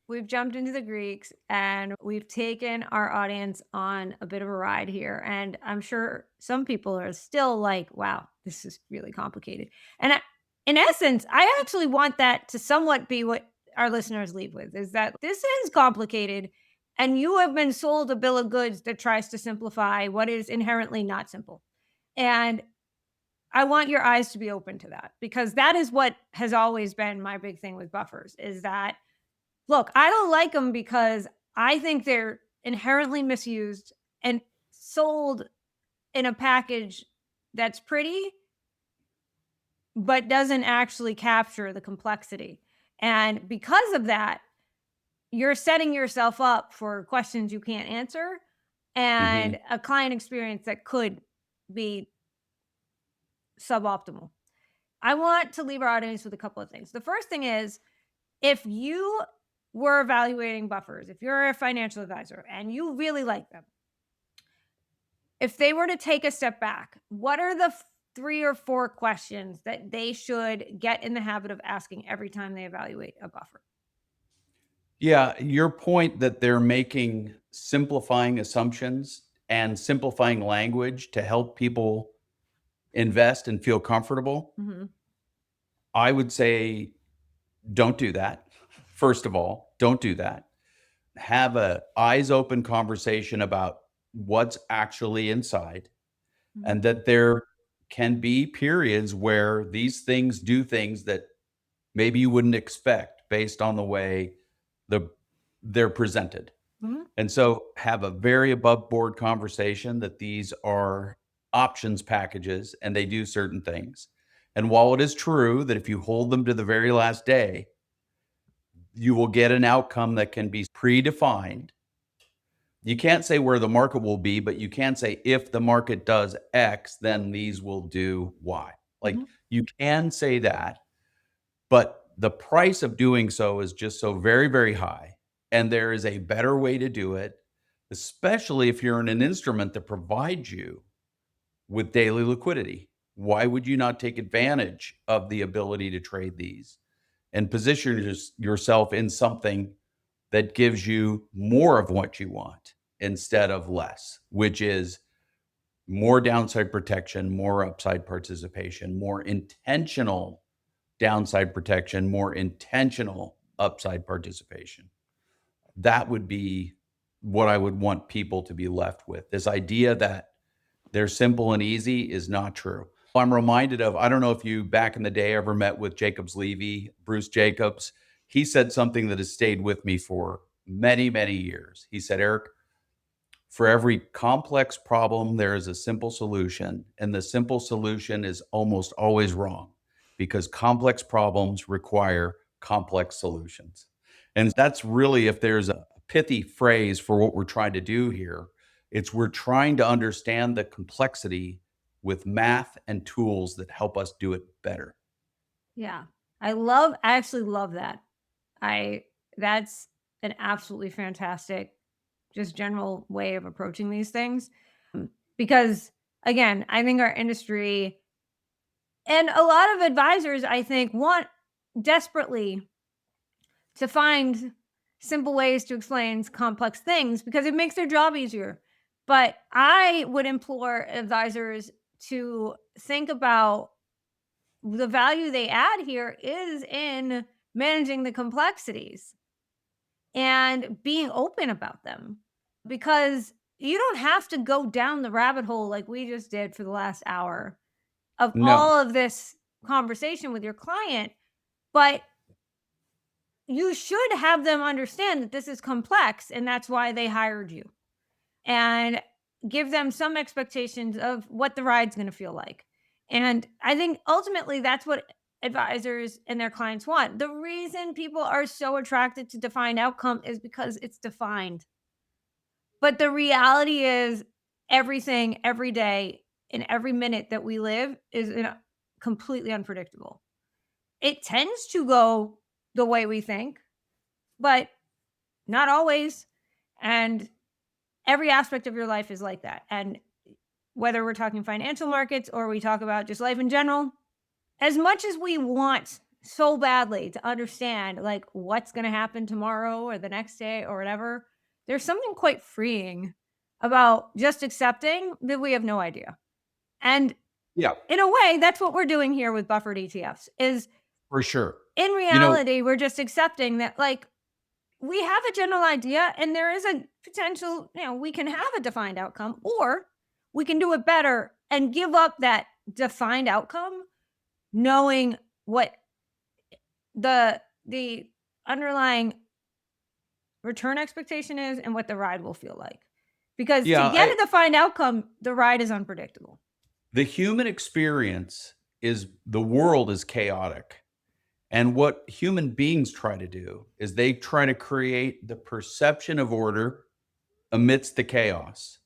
we've jumped into the Greeks and we've taken our audience on a bit of a ride here. And I'm sure some people are still like, wow, this is really complicated. And in essence, I actually want that to somewhat be what our listeners leave with is that this is complicated. And you have been sold a bill of goods that tries to simplify what is inherently not simple. And I want your eyes to be open to that because that is what has always been my big thing with buffers is that look, I don't like them because I think they're inherently misused and sold in a package that's pretty, but doesn't actually capture the complexity. And because of that, you're setting yourself up for questions you can't answer Hmm. and a client experience that could be suboptimal. I want to leave our audience with a couple of things. The first thing is if you were evaluating buffers, if you're a financial advisor and you really like them, if they were to take a step back, what are the 3 or 4 questions that they should get in the habit of asking every time they evaluate a buffer? Yeah, your point that they're making simplifying assumptions and simplifying language to help people invest and feel comfortable. Mhm. I would say don't do that. First of all, don't do that. Have a eyes open conversation about what's actually inside Mhm. and that there can be periods where these things do things that maybe you wouldn't expect based on the way the they're presented. Mhm. And so have a very above board conversation that these are options packages and they do certain things. And while it is true that if you hold them to the very last day, you will get an outcome that can be predefined. You can't say where the market will be, but you can say if the market does X, then these will do Y. Like Mhm. you can say that, but the price of doing so is just so very, very high. And there is a better way to do it, especially if you're in an instrument that provides you with daily liquidity. Why would you not take advantage of the ability to trade these and position yourself in something that gives you more of what you want instead of less, which is more downside protection, more upside participation, more intentional downside protection, more intentional upside participation. That would be what I would want people to be left with. This idea that they're simple and easy is not true. I'm reminded of, I don't know if you back in the day ever met with Jacobs Levy, Bruce Jacobs. He said something that has stayed with me for many, many years. He said, Eric, for every complex problem, there is a simple solution, and the simple solution is almost always wrong because complex problems require complex solutions. And that's really, if there's a pithy phrase for what we're trying to do here, it's we're trying to understand the complexity with math and tools that help us do it better. Yeah. I actually love that. I that's an absolutely fantastic just general way of approaching these things. Because again, I think our industry and a lot of advisors, I think, want desperately to find simple ways to explain complex things because it makes their job easier. But I would implore advisors to think about the value they add here is in managing the complexities and being open about them because you don't have to go down the rabbit hole like we just did for the last hour of No, all of this conversation with your client, but you should have them understand that this is complex and that's why they hired you and give them some expectations of what the ride's going to feel like. And I think ultimately that's what advisors and their clients want. The reason people are so attracted to defined outcome is because it's defined. But the reality is everything every day in every minute that we live is completely unpredictable. It tends to go the way we think, but not always. And every aspect of your life is like that. And whether we're talking financial markets or we talk about just life in general, as much as we want so badly to understand like what's going to happen tomorrow or the next day or whatever. There's something quite freeing about just accepting that we have no idea. And Yeah, in a way, that's what we're doing here with buffered ETFs is for sure. in You know, reality, we're just accepting that like we have a general idea and there is a potential, we can have a defined outcome or we can do it better and give up that defined outcome knowing what the underlying return expectation is and what the ride will feel like. Because to yeah, get a defined outcome, the ride is unpredictable. the human experience is the world is chaotic. And what human beings try to do is they try to create the perception of order amidst the chaos.